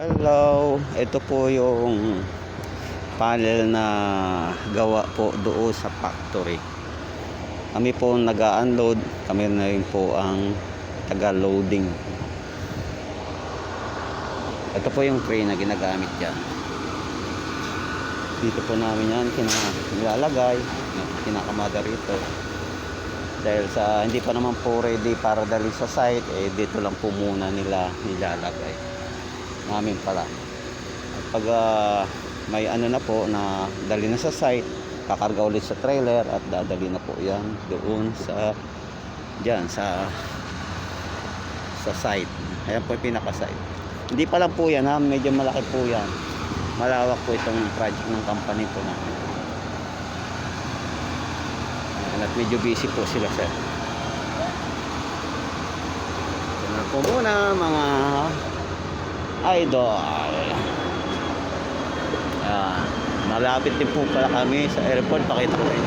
Hello, ito po yung panel na gawa po doon sa factory. Kami po nag-unload, kami na rin po ang taga-loading. Ito po yung crane na ginagamit dyan. Dito po namin yan nilalagay, kinakamada rito. Dahil sa hindi pa naman po ready para dali sa site, dito lang po muna nila nilalagay namin pala. At pag may ano na po na dali na sa site, kakarga ulit sa trailer at dadali na po yan doon sa dyan sa site. Ayan po yung pinaka site. Hindi pa lang po yan ha, medyo malaki po yan, malawak po itong project ng company po namin. At medyo busy po sila sir. Yan po muna mga idol. Malapit din po pala kami sa airport. Pakita ko rin